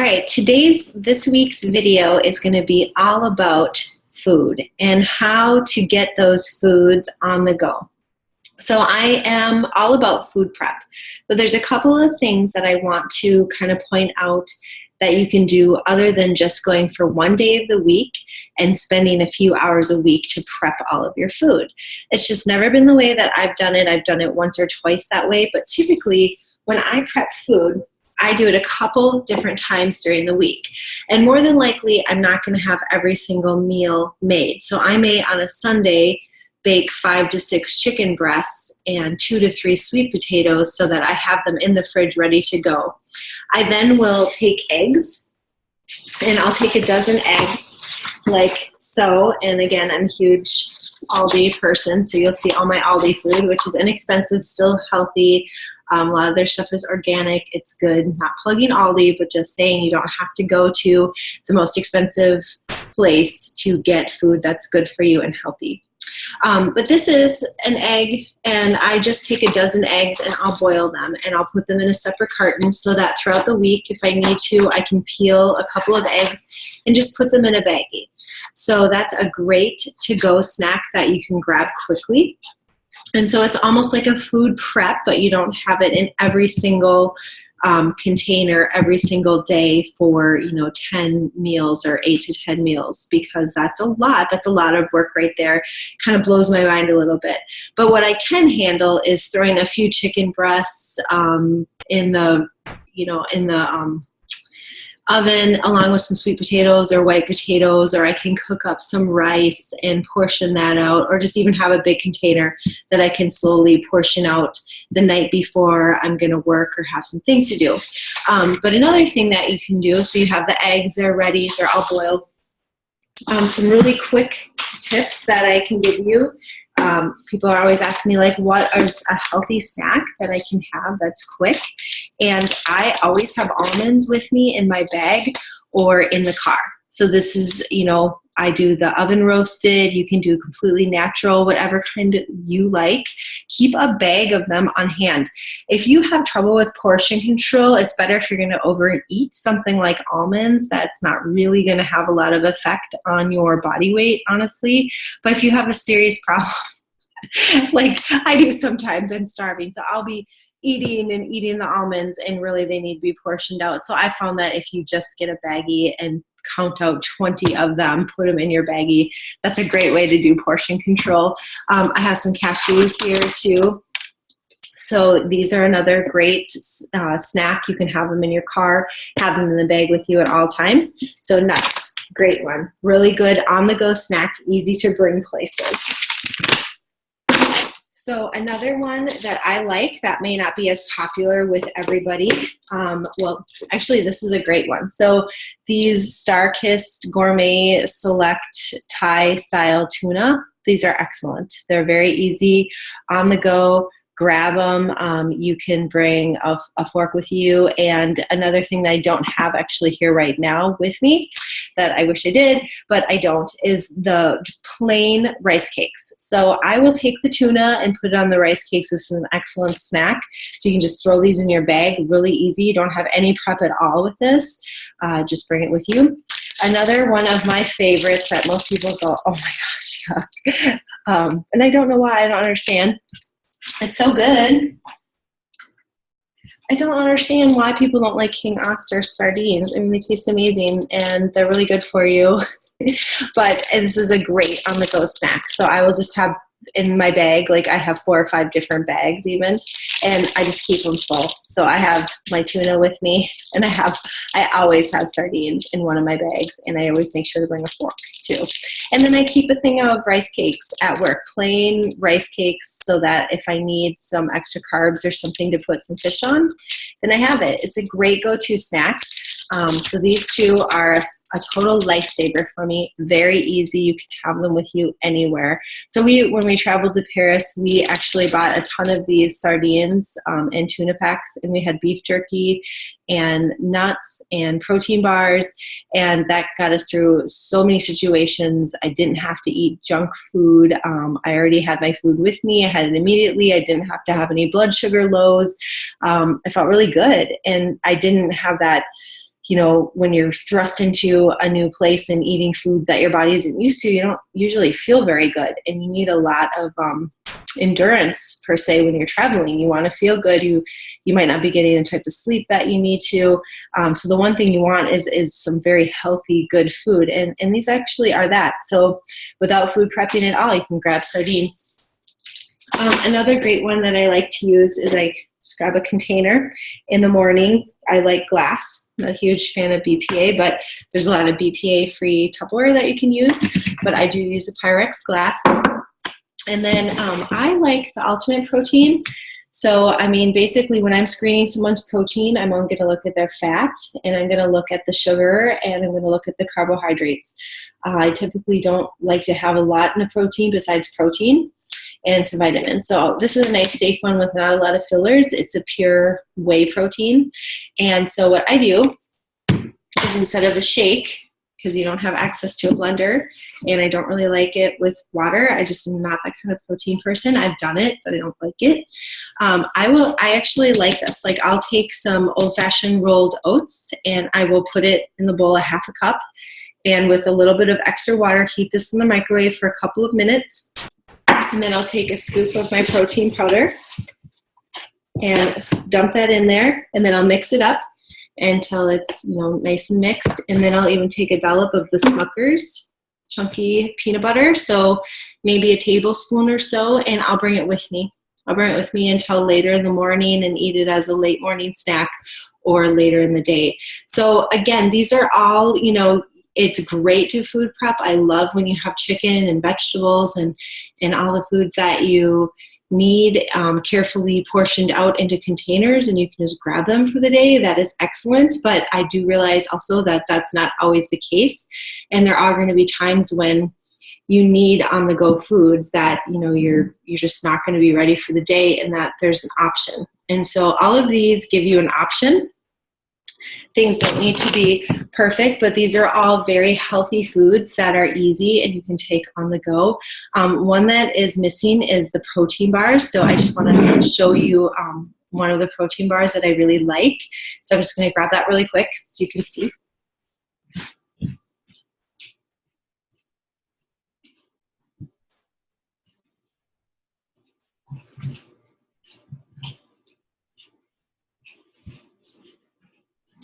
right, this week's video is going to be all about food and how to get those foods on the go. So I am all about food prep, but there's a couple of things that I want to kind of point out that you can do other than just going for one day of the week and spending a few hours a week to prep all of your food. It's just never been the way that I've done it. I've done it once or twice that way, but typically when I prep food, I do it a couple different times during the week. And more than likely, I'm not going to have every single meal made. So I may, on a Sunday, bake 5 to 6 chicken breasts and 2 to 3 sweet potatoes so that I have them in the fridge ready to go. I then will take eggs, and I'll take a dozen eggs like so. And again, I'm a huge Aldi person, so you'll see all my Aldi food, which is inexpensive, still healthy. A lot of their stuff is organic. It's good. Not plugging Aldi, but just saying you don't have to go to the most expensive place to get food that's good for you and healthy. But this is an egg, and I just take a dozen eggs and I'll boil them, and I'll put them in a separate carton so that throughout the week, if I need to, I can peel a couple of eggs and just put them in a baggie. So that's a great to-go snack that you can grab quickly. And so it's almost like a food prep, but you don't have it in every single container every single day for 10 meals or 8 to 10 meals, because that's a lot. That's a lot of work right there. Kind of blows my mind a little bit. But what I can handle is throwing a few chicken breasts in the oven along with some sweet potatoes or white potatoes, or I can cook up some rice and portion that out, or just even have a big container that I can slowly portion out the night before I'm going to work or have some things to do. But another thing that you can do, so you have the eggs, they're ready, they're all boiled. Some really quick tips that I can give you. People are always asking me, like, what is a healthy snack that I can have that's quick? And I always have almonds with me in my bag or in the car. So this is, I do the oven roasted. You can do completely natural, whatever kind you like. Keep a bag of them on hand. If you have trouble with portion control, it's better if you're going to overeat something like almonds. That's not really going to have a lot of effect on your body weight, honestly. But if you have a serious problem, like I do sometimes, I'm starving, so I'll be eating the almonds, and really they need to be portioned out. So I found that if you just get a baggie and count out 20 of them, put them in your baggie, that's a great way to do portion control. I have some cashews here too. So these are another great snack. You can have them in your car, have them in the bag with you at all times. So nuts, great one. Really good on-the-go snack, easy to bring places. So another one that I like that may not be as popular with everybody, well, actually this is a great one. So these StarKist Gourmet Select Thai style tuna, these are excellent. They're very easy on the go. Grab them. You can bring a fork with you. And another thing that I don't have actually here right now with me that I wish I did, but I don't, is the plain rice cakes. So I will take the tuna and put it on the rice cakes. This is an excellent snack. So you can just throw these in your bag, really easy. You don't have any prep at all with this. Just bring it with you. Another one of my favorites that most people go, oh my gosh, yuck. And I don't know why, I don't understand. It's so good. I don't understand why people don't like King Oscar sardines. I mean, they taste amazing and they're really good for you. But this is a great on-the-go snack. So I will just have in my bag, like I have 4 or 5 different bags even, and I just keep them full. So I have my tuna with me, and I always have sardines in one of my bags, and I always make sure to bring a fork too. And then I keep a thing of rice cakes at work, plain rice cakes, so that if I need some extra carbs or something to put some fish on, then I have it. It's a great go-to snack. So these two are a total lifesaver for me. Very easy. You can have them with you anywhere. So when we traveled to Paris, we actually bought a ton of these sardines and tuna packs, and we had beef jerky and nuts and protein bars, and that got us through so many situations. I didn't have to eat junk food. I already had my food with me. I had it immediately. I didn't have to have any blood sugar lows. I felt really good, and I didn't have that you know, when you're thrust into a new place and eating food that your body isn't used to, you don't usually feel very good. And you need a lot of endurance, per se, when you're traveling. You want to feel good. You might not be getting the type of sleep that you need to. So the one thing you want is some very healthy, good food. And these actually are that. So without food prepping at all, you can grab sardines. Another great one that I like to use is I just grab a container in the morning. I like glass. I'm not a huge fan of BPA, but there's a lot of BPA-free Tupperware that you can use. But I do use a Pyrex glass. And then I like the Ultimate Protein. So, I mean, basically when I'm screening someone's protein, I'm going to look at their fat, and I'm going to look at the sugar, and I'm going to look at the carbohydrates. I typically don't like to have a lot in the protein besides protein and some vitamins. So this is a nice safe one with not a lot of fillers. It's a pure whey protein. And so what I do is, instead of a shake, because you don't have access to a blender, and I don't really like it with water, I just am not that kind of protein person. I've done it, but I don't like it. I actually like this. Like, I'll take some old-fashioned rolled oats, and I will put it in the bowl, a half a cup, and with a little bit of extra water, heat this in the microwave for a couple of minutes. And then I'll take a scoop of my protein powder and dump that in there, and then I'll mix it up until it's, you know, nice and mixed. And then I'll even take a dollop of the Smucker's chunky peanut butter, so maybe a tablespoon or so, and I'll bring it with me. I'll bring it with me until later in the morning and eat it as a late morning snack or later in the day. So again, these are all, you know, it's great to food prep. I love when you have chicken and vegetables and all the foods that you need carefully portioned out into containers, and you can just grab them for the day. That is excellent. But I do realize also that that's not always the case. And there are going to be times when you need on-the-go foods that, you know, you're just not going to be ready for the day, and that there's an option. And so all of these give you an option. Things don't need to be perfect, but these are all very healthy foods that are easy and you can take on the go. One that is missing is the protein bars. So I just want to show you one of the protein bars that I really like. So I'm just going to grab that really quick so you can see.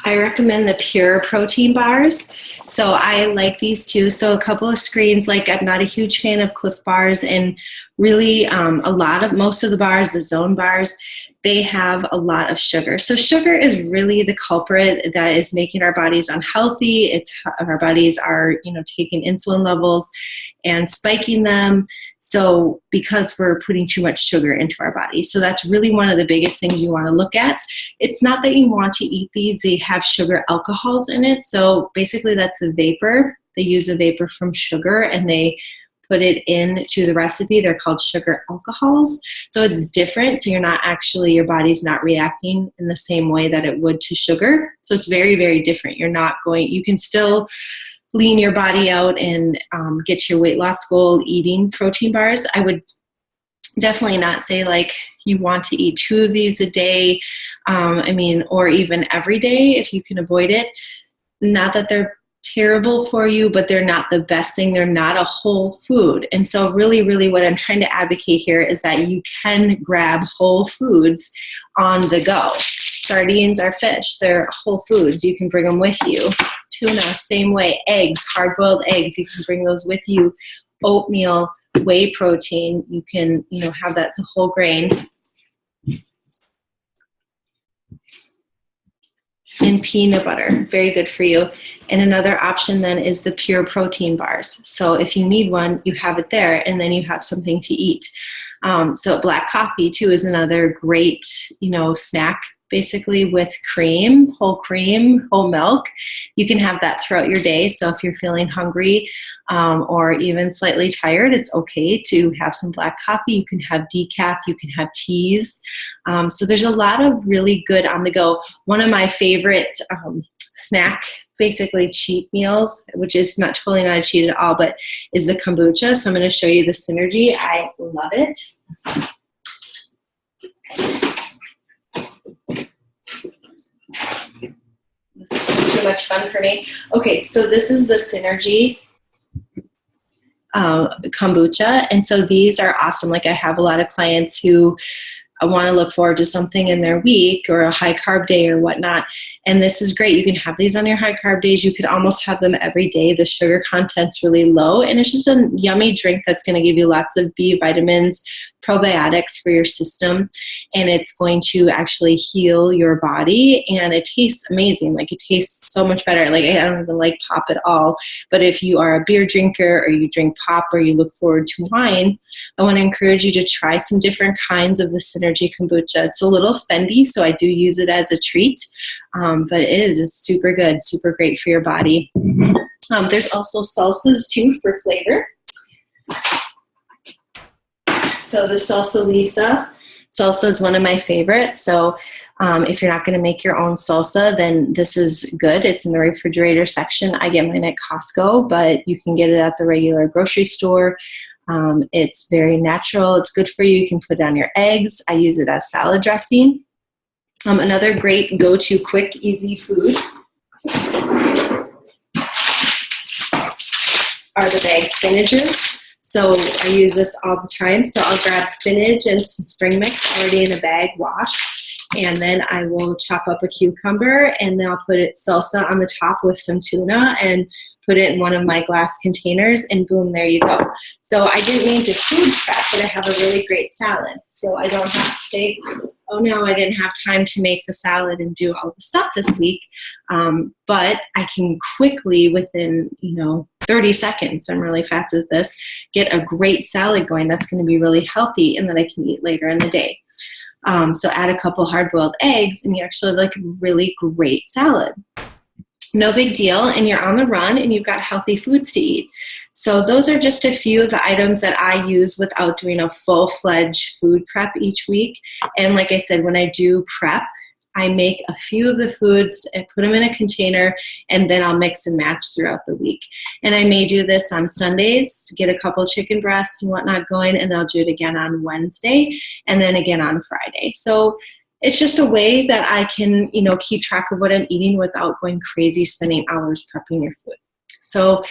I recommend the Pure protein bars. So I like these too. So a couple of screens, like, I'm not a huge fan of Clif bars, and really most of the bars, the Zone bars, they have a lot of sugar. So sugar is really the culprit that is making our bodies unhealthy. Our bodies are, you know, taking insulin levels and spiking them. So because we're putting too much sugar into our body. So that's really one of the biggest things you want to look at. It's not that you want to eat these. They have sugar alcohols in it. So basically that's the vapor. They use a vapor from sugar and they put it into the recipe. They're called sugar alcohols. So it's different. So your body's not reacting in the same way that it would to sugar. So it's very, very different. You can still lean your body out and get to your weight loss goal eating protein bars. I would definitely not say like you want to eat 2 of these a day. Or even every day if you can avoid it. Not that they're terrible for you, but they're not the best thing. They're not a whole food. And so really, really what I'm trying to advocate here is that you can grab whole foods on the go. Sardines are fish. They're whole foods. You can bring them with you. Tuna, same way. Eggs, hard-boiled eggs, you can bring those with you. Oatmeal, whey protein, you can, have that as a whole grain. And peanut butter, very good for you. And another option then is the Pure protein bars. So if you need one, you have it there, and then you have something to eat. So black coffee too is another great, snack, basically with cream, whole milk. You can have that throughout your day. So if you're feeling hungry or even slightly tired, it's okay to have some black coffee. You can have decaf, you can have teas. So there's a lot of really good on the go. One of my favorite snack, basically cheat meals, which is totally not a cheat at all, but is the kombucha. So I'm going to show you the Synergy. I love it. This is just for much fun for me. Okay, so this is the Synergy kombucha, and so these are awesome. Like I have a lot of clients who want to look forward to something in their week or a high carb day or whatnot. And this is great. You can have these on your high carb days. You could almost have them every day. The sugar content's really low, and it's just a yummy drink that's going to give you lots of B vitamins, probiotics for your system, and it's going to actually heal your body, and it tastes amazing. Like it tastes so much better. Like I don't even like pop at all, but if you are a beer drinker or you drink pop or you look forward to wine, I want to encourage you to try some different kinds of the Synergy kombucha. It's a little spendy, so I do use it as a treat, but it's super good, super great for your body. There's also salsas too for flavor. So the Salsa Lisa. Salsa is one of my favorites. So if you're not going to make your own salsa, then this is good. It's in the refrigerator section. I get mine at Costco, but you can get it at the regular grocery store. It's very natural. It's good for you. You can put it on your eggs. I use it as salad dressing. Another great go-to quick, easy food are the bagged spinaches. So I use this all the time. So I'll grab spinach and some spring mix already in a bag, washed, and then I will chop up a cucumber, and then I'll put it salsa on the top with some tuna and put it in one of my glass containers, and boom, there you go. So I didn't mean to food prep, but I have a really great salad. So I don't have to say, oh no, I didn't have time to make the salad and do all the stuff this week. But I can quickly, within 30 seconds, I'm really fast at this, get a great salad going that's going to be really healthy and that I can eat later in the day. So add a couple hard-boiled eggs and you actually have like a really great salad. No big deal, and you're on the run and you've got healthy foods to eat. So those are just a few of the items that I use without doing a full-fledged food prep each week. And like I said, when I do prep, I make a few of the foods and put them in a container, and then I'll mix and match throughout the week. And I may do this on Sundays to get a couple chicken breasts and whatnot going, and then I'll do it again on Wednesday and then again on Friday. So it's just a way that I can, keep track of what I'm eating without going crazy spending hours prepping your food. So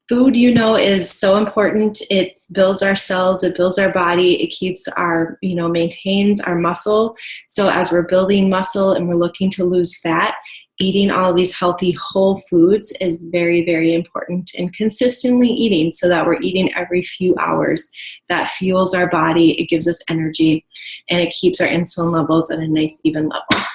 food, is so important. It builds our cells, it builds our body, it keeps our, maintains our muscle. So as we're building muscle and we're looking to lose fat, eating all of these healthy whole foods is very, very important, and consistently eating so that we're eating every few hours. That fuels our body, it gives us energy, and it keeps our insulin levels at a nice even level.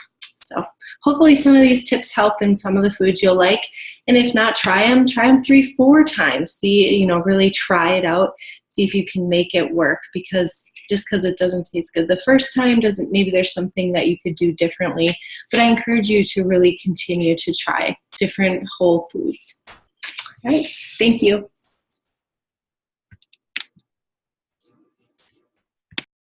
So hopefully some of these tips help in some of the foods you'll like. And if not, try them 3-4 times. See, really try it out. See if you can make it work, because just because it doesn't taste good the first time doesn't, maybe there's something that you could do differently. But I encourage you to really continue to try different whole foods. All right, thank you.